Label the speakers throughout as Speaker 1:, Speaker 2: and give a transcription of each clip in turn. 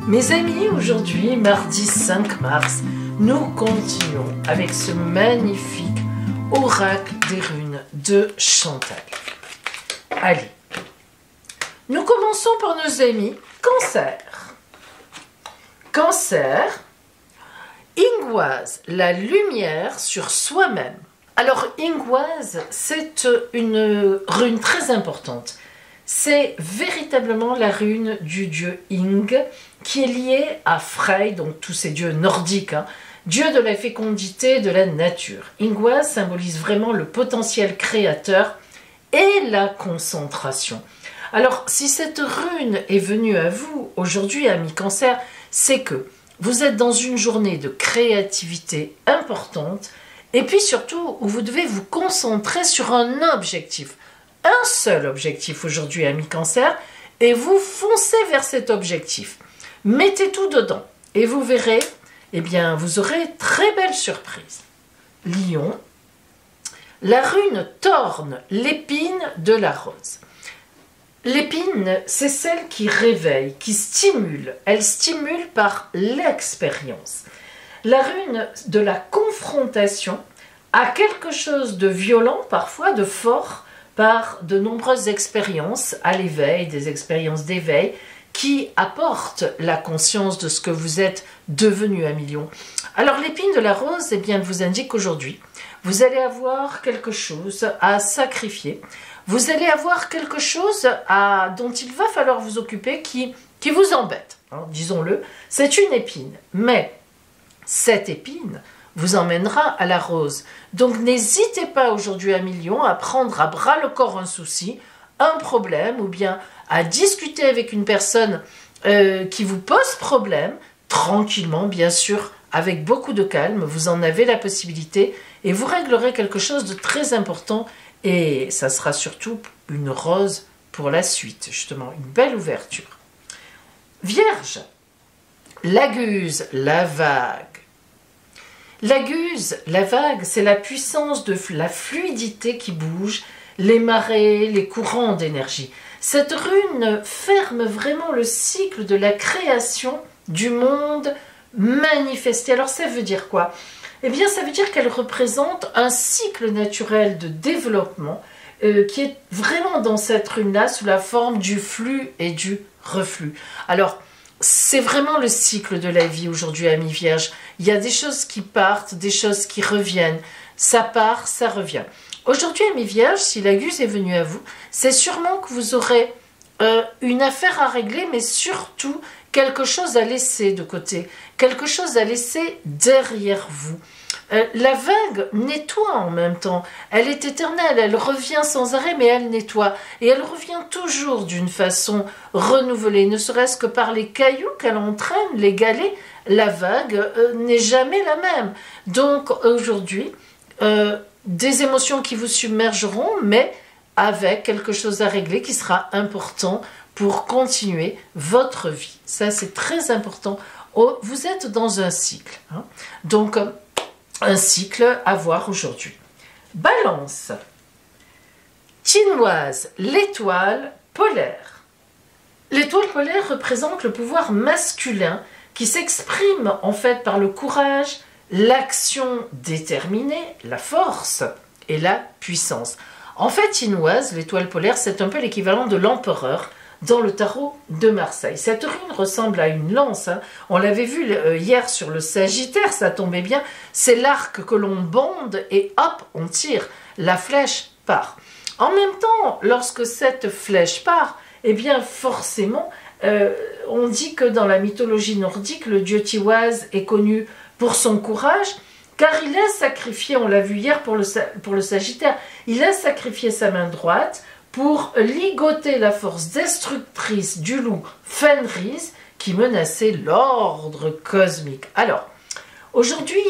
Speaker 1: Mes amis, aujourd'hui, mardi 5 mars, nous continuons avec ce magnifique oracle des runes de Chantal. Allez, nous commençons par nos amis Cancer. Cancer, Ingwaz, la lumière sur soi-même. Alors, Ingwaz, c'est une rune très importante. C'est véritablement la rune du dieu Ing, qui est liée à Frey, donc tous ces dieux nordiques, dieu de la fécondité, de la nature. Ingwaz symbolise vraiment le potentiel créateur et la concentration. Alors, si cette rune est venue à vous aujourd'hui, amis Cancer, c'est que vous êtes dans une journée de créativité importante et puis surtout où vous devez vous concentrer sur un objectif. Un seul objectif aujourd'hui, amis Cancer, et vous foncez vers cet objectif. Mettez tout dedans et vous verrez, eh bien, vous aurez très belle surprise. Lion, la rune Torne, l'épine de la rose. L'épine, c'est celle qui réveille, qui stimule. Elle stimule par l'expérience. La rune de la confrontation a quelque chose de violent, parfois de fort, par de nombreuses expériences à l'éveil, des expériences d'éveil, qui apportent la conscience de ce que vous êtes devenu, un million. Alors l'épine de la rose, eh bien, elle vous indique qu'aujourd'hui, vous allez avoir quelque chose à sacrifier. Vous allez avoir quelque chose dont il va falloir vous occuper qui vous embête, disons-le. C'est une épine, mais cette épine vous emmènera à la rose. Donc n'hésitez pas aujourd'hui, un million, à prendre à bras le corps un souci, un problème, ou bien à discuter avec une personne qui vous pose problème, tranquillement, bien sûr, avec beaucoup de calme. Vous en avez la possibilité et vous réglerez quelque chose de très important. Et ça sera surtout une rose pour la suite, justement, une belle ouverture. Vierge, la guse, la vague. La guse, la vague, c'est la puissance de la fluidité qui bouge, les marées, les courants d'énergie. Cette rune ferme vraiment le cycle de la création du monde manifesté. Alors ça veut dire quoi ? Eh bien, ça veut dire qu'elle représente un cycle naturel de développement qui est vraiment dans cette rune-là sous la forme du flux et du reflux. Alors, c'est vraiment le cycle de la vie aujourd'hui, amis vierges. Il y a des choses qui partent, des choses qui reviennent. Ça part, ça revient. Aujourd'hui, amis vierges, si la guse est venue à vous, c'est sûrement que vous aurez une affaire à régler, mais surtout quelque chose à laisser de côté, quelque chose à laisser derrière vous. La vague nettoie en même temps, elle est éternelle, elle revient sans arrêt, mais elle nettoie. Et elle revient toujours d'une façon renouvelée, ne serait-ce que par les cailloux qu'elle entraîne, les galets. La vague n'est jamais la même. Donc aujourd'hui, des émotions qui vous submergeront, mais avec quelque chose à régler qui sera important pour continuer votre vie. Ça, c'est très important. Vous êtes dans un cycle. Donc, un cycle à voir aujourd'hui. Balance. Chinoise, l'étoile polaire. L'étoile polaire représente le pouvoir masculin qui s'exprime en fait par le courage, l'action déterminée, la force et la puissance. En fait, chinoise, l'étoile polaire, c'est un peu l'équivalent de l'empereur dans le tarot de Marseille. Cette rune ressemble à une lance. On l'avait vu hier sur le Sagittaire, ça tombait bien. C'est l'arc que l'on bande et hop, on tire. La flèche part. En même temps, lorsque cette flèche part, eh bien forcément, on dit que dans la mythologie nordique, le dieu Tiwaz est connu pour son courage, car il a sacrifié, on l'a vu hier pour le Sagittaire, il a sacrifié sa main droite pour ligoter la force destructrice du loup Fenris qui menaçait l'ordre cosmique. Alors, aujourd'hui,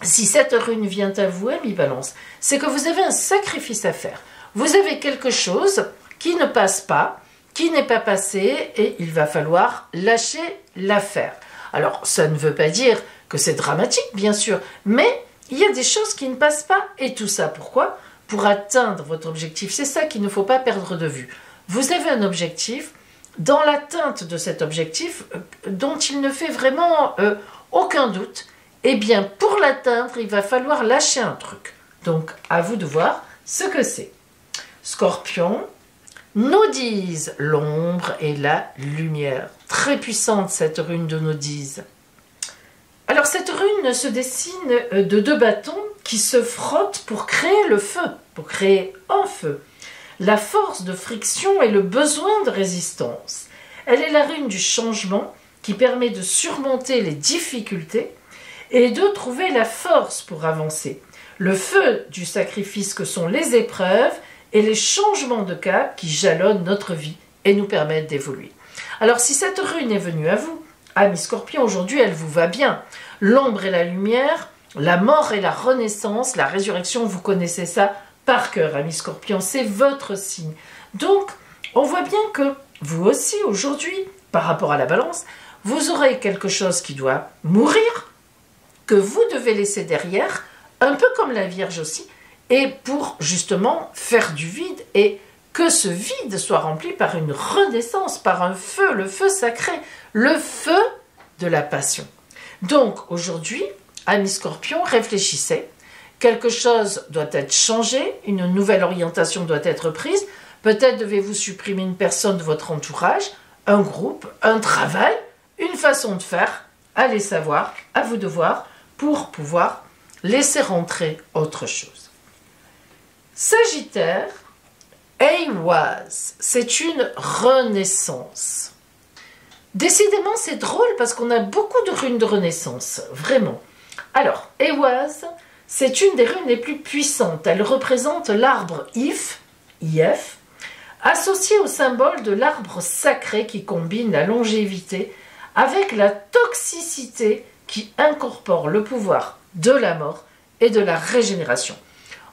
Speaker 1: si cette rune vient à vous, ami Balance, c'est que vous avez un sacrifice à faire. Vous avez quelque chose qui ne passe pas, qui n'est pas passé, et il va falloir lâcher l'affaire. Alors, ça ne veut pas dire que c'est dramatique, bien sûr, mais il y a des choses qui ne passent pas, et tout ça, pourquoi ? Pour atteindre votre objectif, c'est ça qu'il ne faut pas perdre de vue. Vous avez un objectif, dans l'atteinte de cet objectif dont il ne fait vraiment aucun doute, eh bien pour l'atteindre, il va falloir lâcher un truc. Donc à vous de voir ce que c'est. Scorpion, Nodise, l'ombre et la lumière. Très puissante cette rune de Nodise. Alors cette rune se dessine de 2 bâtons qui se frottent pour créer le feu, pour créer un feu. La force de friction et le besoin de résistance. Elle est la rune du changement qui permet de surmonter les difficultés et de trouver la force pour avancer. Le feu du sacrifice que sont les épreuves et les changements de cap qui jalonnent notre vie et nous permettent d'évoluer. Alors si cette rune est venue à vous, amis Scorpion, aujourd'hui elle vous va bien. L'ombre et la lumière, la mort et la renaissance, la résurrection, vous connaissez ça par cœur, amis Scorpion, c'est votre signe. Donc, on voit bien que vous aussi, aujourd'hui, par rapport à la balance, vous aurez quelque chose qui doit mourir, que vous devez laisser derrière, un peu comme la Vierge aussi, et pour justement faire du vide et que ce vide soit rempli par une renaissance, par un feu, le feu sacré, le feu de la passion. Donc, aujourd'hui, amis Scorpion, réfléchissez. Quelque chose doit être changé, une nouvelle orientation doit être prise. Peut-être devez-vous supprimer une personne de votre entourage, un groupe, un travail, une façon de faire. Allez savoir, à vous de voir, pour pouvoir laisser rentrer autre chose. Sagittaire, Ehwaz, c'est une renaissance. Décidément, c'est drôle parce qu'on a beaucoup de runes de renaissance, vraiment. Alors, Ehwaz, c'est une des runes les plus puissantes. Elle représente l'arbre If, associé au symbole de l'arbre sacré qui combine la longévité avec la toxicité qui incorpore le pouvoir de la mort et de la régénération.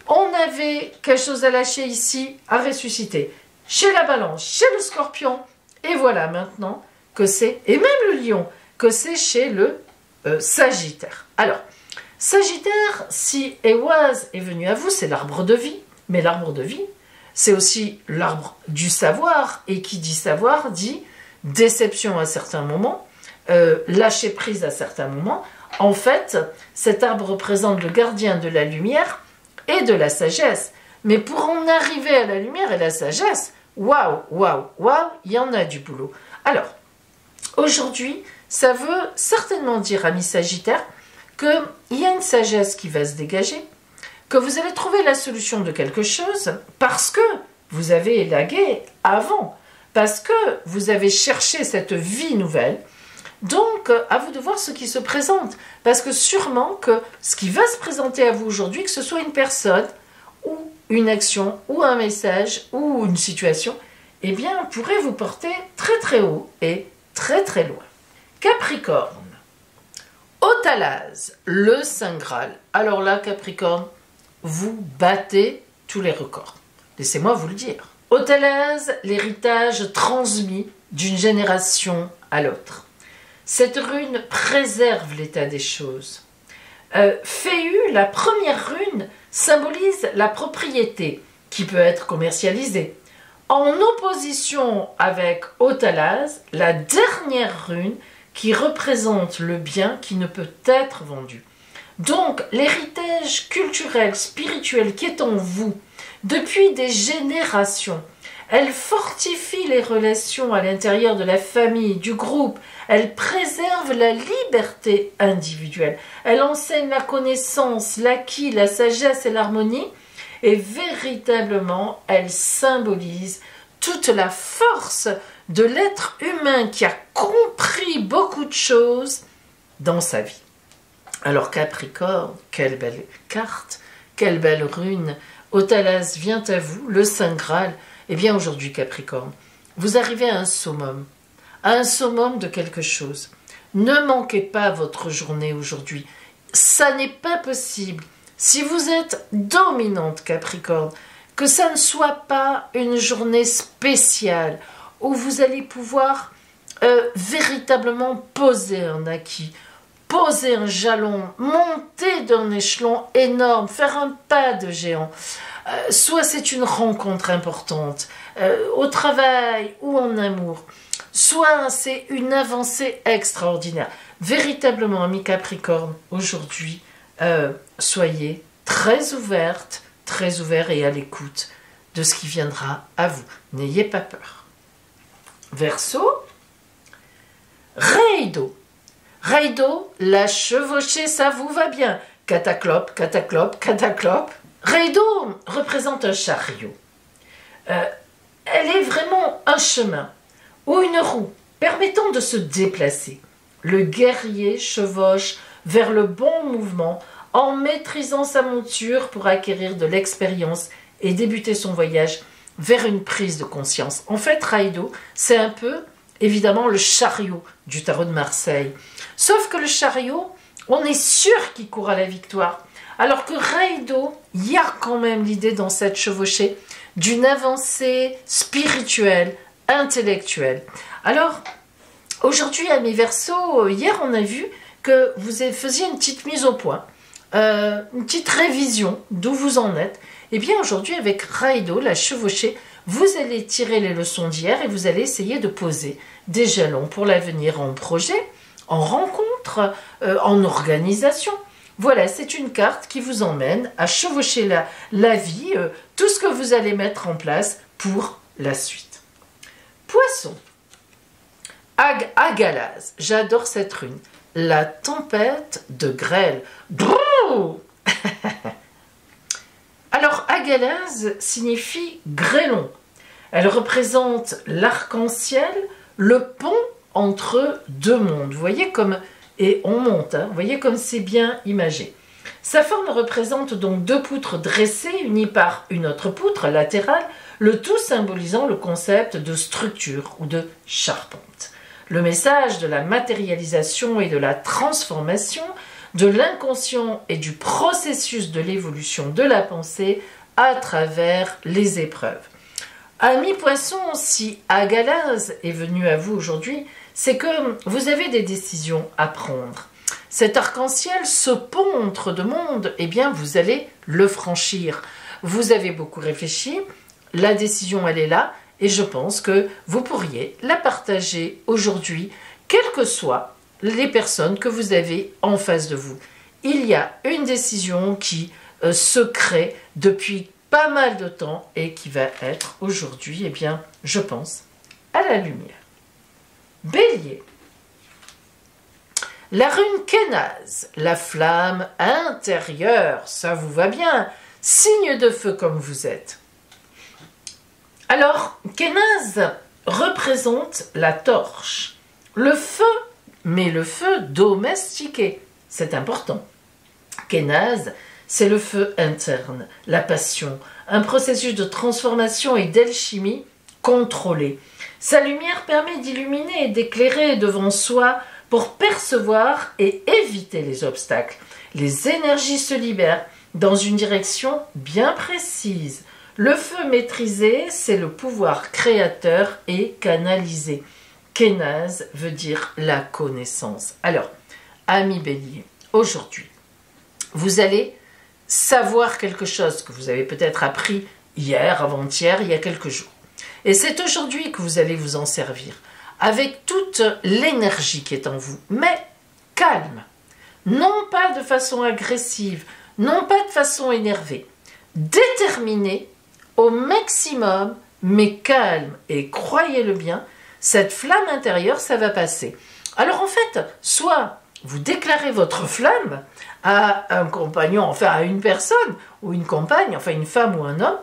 Speaker 1: On avait quelque chose à lâcher ici, à ressusciter. Chez la balance, chez le scorpion, et voilà maintenant que c'est, et même le lion, que c'est chez le sagittaire. Alors, Sagittaire, si Ehwaz est venu à vous, c'est l'arbre de vie. Mais l'arbre de vie, c'est aussi l'arbre du savoir. Et qui dit savoir, dit déception à certains moments, lâcher prise à certains moments. En fait, cet arbre représente le gardien de la lumière et de la sagesse. Mais pour en arriver à la lumière et la sagesse, waouh, waouh, waouh, il y en a du boulot. Alors, aujourd'hui, ça veut certainement dire, amis Sagittaire, qu'il y a une sagesse qui va se dégager, que vous allez trouver la solution de quelque chose parce que vous avez élagué avant, parce que vous avez cherché cette vie nouvelle. Donc, à vous de voir ce qui se présente, parce que sûrement que ce qui va se présenter à vous aujourd'hui, que ce soit une personne ou une action ou un message ou une situation, eh bien, pourrait vous porter très très haut et très très loin. Capricorne. Otalase, le Saint Graal. Alors là, Capricorne, vous battez tous les records. Laissez-moi vous le dire. Otalase, l'héritage transmis d'une génération à l'autre. Cette rune préserve l'état des choses. Féhu, la première rune, symbolise la propriété qui peut être commercialisée. En opposition avec Otalase, la dernière rune qui représente le bien qui ne peut être vendu. Donc, l'héritage culturel, spirituel qui est en vous depuis des générations, elle fortifie les relations à l'intérieur de la famille, du groupe, elle préserve la liberté individuelle, elle enseigne la connaissance, l'acquis, la sagesse et l'harmonie, et véritablement, elle symbolise toute la force de l'être humain qui a compris beaucoup de choses dans sa vie. Alors Capricorne, quelle belle carte, quelle belle rune. Otalase vient à vous, le Saint Graal. Eh bien aujourd'hui Capricorne, vous arrivez à un summum de quelque chose. Ne manquez pas votre journée aujourd'hui. Ça n'est pas possible. Si vous êtes dominante Capricorne, que ça ne soit pas une journée spéciale où vous allez pouvoir véritablement poser un acquis, poser un jalon, monter d'un échelon énorme, faire un pas de géant. Soit c'est une rencontre importante, au travail ou en amour. soit c'est une avancée extraordinaire. Véritablement, amis Capricorne, aujourd'hui, soyez très ouverts et à l'écoute de ce qui viendra à vous. N'ayez pas peur. Verseau, Raido. Raido, la chevauchée, ça vous va bien. Cataclope, cataclope, cataclope. Raido représente un chariot. Elle est vraiment un chemin ou une roue permettant de se déplacer. Le guerrier chevauche vers le bon mouvement en maîtrisant sa monture pour acquérir de l'expérience et débuter son voyage vers une prise de conscience. En fait, Raido, c'est un peu, évidemment, le chariot du tarot de Marseille. Sauf que le chariot, on est sûr qu'il court à la victoire. Alors que Raido, il y a quand même l'idée dans cette chevauchée d'une avancée spirituelle, intellectuelle. Alors, aujourd'hui, à mes Verseaux, hier, on a vu que vous faisiez une petite mise au point, une petite révision d'où vous en êtes. Et bien aujourd'hui, avec Raido, la chevauchée, vous allez tirer les leçons d'hier et vous allez essayer de poser des jalons pour l'avenir en projet, en rencontre, en organisation. Voilà, c'est une carte qui vous emmène à chevaucher la vie, tout ce que vous allez mettre en place pour la suite. Poisson. Agalaz, j'adore cette rune. La tempête de grêle. Brrr. Alors, Agalaz signifie grêlon. Elle représente l'arc-en-ciel, le pont entre deux mondes. Vous voyez comme, et on monte, hein, vous voyez comme c'est bien imagé. Sa forme représente donc deux poutres dressées, unies par une autre poutre latérale, le tout symbolisant le concept de structure ou de charpente. Le message de la matérialisation et de la transformation, de l'inconscient et du processus de l'évolution de la pensée à travers les épreuves. Amis poissons, si Agalaz est venu à vous aujourd'hui, c'est que vous avez des décisions à prendre. Cet arc-en-ciel, ce pont entre deux mondes, eh bien vous allez le franchir. Vous avez beaucoup réfléchi, la décision elle est là, et je pense que vous pourriez la partager aujourd'hui, quelles que soient les personnes que vous avez en face de vous. Il y a une décision qui se crée depuis pas mal de temps et qui va être aujourd'hui, eh bien, je pense, à la lumière. Bélier. La rune Kénaz, la flamme intérieure, ça vous va bien, signe de feu comme vous êtes. Alors, Kénaz représente la torche, le feu, mais le feu domestiqué, c'est important. Kénaz, c'est le feu interne, la passion, un processus de transformation et d'alchimie contrôlé. Sa lumière permet d'illuminer et d'éclairer devant soi pour percevoir et éviter les obstacles. Les énergies se libèrent dans une direction bien précise. Le feu maîtrisé, c'est le pouvoir créateur et canalisé. Kénaz veut dire la connaissance. Alors, amis Bélier, aujourd'hui, vous allez savoir quelque chose que vous avez peut-être appris hier, avant-hier, il y a quelques jours. Et c'est aujourd'hui que vous allez vous en servir, avec toute l'énergie qui est en vous, mais calme, non pas de façon agressive, non pas de façon énervée, déterminé au maximum, mais calme, et croyez-le bien, cette flamme intérieure, ça va passer. Alors en fait, soit vous déclarez votre flamme à un compagnon, enfin à une personne, ou une compagne, enfin une femme ou un homme,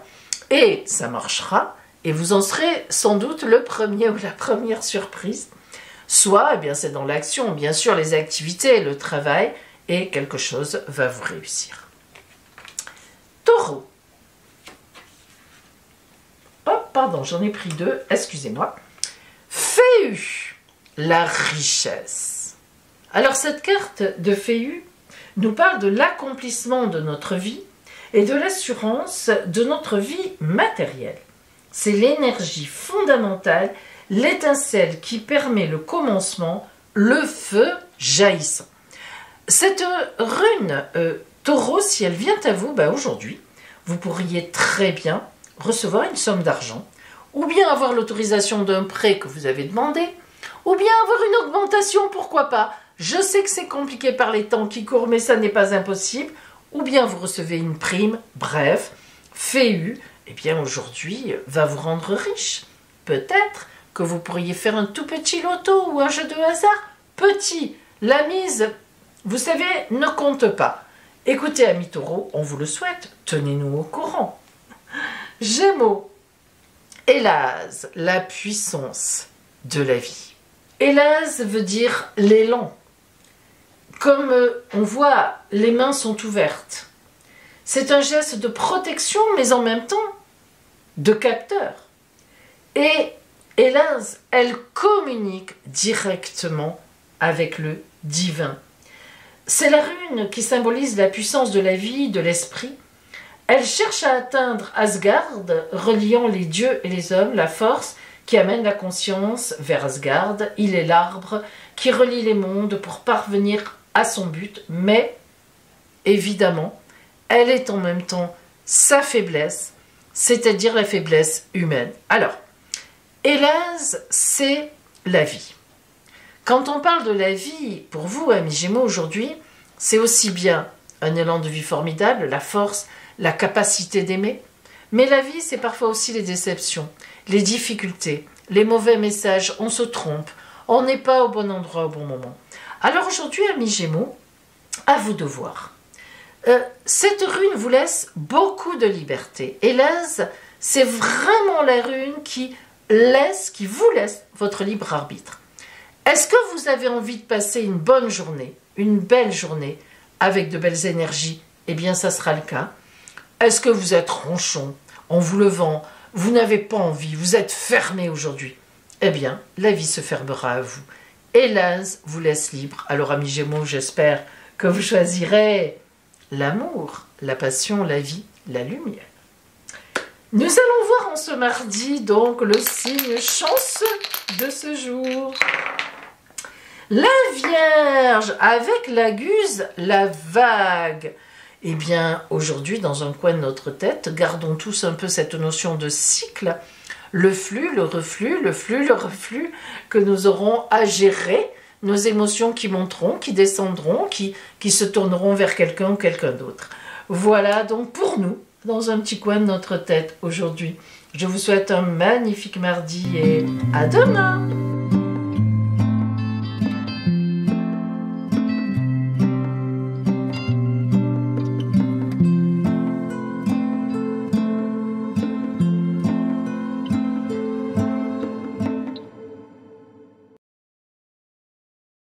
Speaker 1: et ça marchera, et vous en serez sans doute le premier ou la première surprise. Soit, eh bien, c'est dans l'action, bien sûr, les activités, le travail, et quelque chose va vous réussir. Taureau. Oh, pardon, j'en ai pris deux, excusez-moi. Féhu, la richesse. Alors, cette carte de Féhu nous parle de l'accomplissement de notre vie et de l'assurance de notre vie matérielle. C'est l'énergie fondamentale, l'étincelle qui permet le commencement, le feu jaillissant. Cette rune Taureau, si elle vient à vous, aujourd'hui, vous pourriez très bien recevoir une somme d'argent, ou bien avoir l'autorisation d'un prêt que vous avez demandé, Ou bien avoir une augmentation, pourquoi pas. Je sais que c'est compliqué par les temps qui courent, mais ça n'est pas impossible. Ou bien vous recevez une prime, bref, FEU, eh bien aujourd'hui, va vous rendre riche. Peut-être que vous pourriez faire un tout petit loto ou un jeu de hasard. Petit, la mise, vous savez, ne compte pas. Écoutez, amis taureaux, on vous le souhaite, tenez-nous au courant. Gémeaux, hélas, la puissance de la vie. Hélas veut dire l'élan. Comme on voit, les mains sont ouvertes. C'est un geste de protection, mais en même temps, de capteur. Et hélas, elle communique directement avec le divin. C'est la rune qui symbolise la puissance de la vie, de l'esprit. Elle cherche à atteindre Asgard, reliant les dieux et les hommes, la force qui amène la conscience vers Asgard. Il est l'arbre qui relie les mondes pour parvenir à son but, mais évidemment, elle est en même temps sa faiblesse, c'est-à-dire la faiblesse humaine. Alors, hélas, c'est la vie. Quand on parle de la vie, pour vous, amis Gémeaux, aujourd'hui, c'est aussi bien un élan de vie formidable, la force, la capacité d'aimer, mais la vie, c'est parfois aussi les déceptions, les difficultés, les mauvais messages, on se trompe, on n'est pas au bon endroit au bon moment. Alors aujourd'hui, amis Gémeaux, à vous de voir. Cette rune vous laisse beaucoup de liberté. Hélas, c'est vraiment la rune qui vous laisse votre libre arbitre. Est-ce que vous avez envie de passer une bonne journée, une belle journée, avec de belles énergies? Eh bien, ça sera le cas. Est-ce que vous êtes ronchon, en vous levant, vous n'avez pas envie, vous êtes fermé aujourd'hui? Eh bien, la vie se fermera à vous. Hélas, vous laisse libre. Alors, amis Gémeaux, j'espère que vous choisirez l'amour, la passion, la vie, la lumière. Nous allons voir en ce mardi, donc, le signe chanceux de ce jour. La Vierge, avec la Guse, la vague. Eh bien, aujourd'hui, dans un coin de notre tête, gardons tous un peu cette notion de cycle, le flux, le reflux, le flux, le reflux, que nous aurons à gérer, nos émotions qui monteront, qui descendront, qui se tourneront vers quelqu'un ou quelqu'un d'autre. Voilà donc pour nous, dans un petit coin de notre tête aujourd'hui. Je vous souhaite un magnifique mardi et à demain!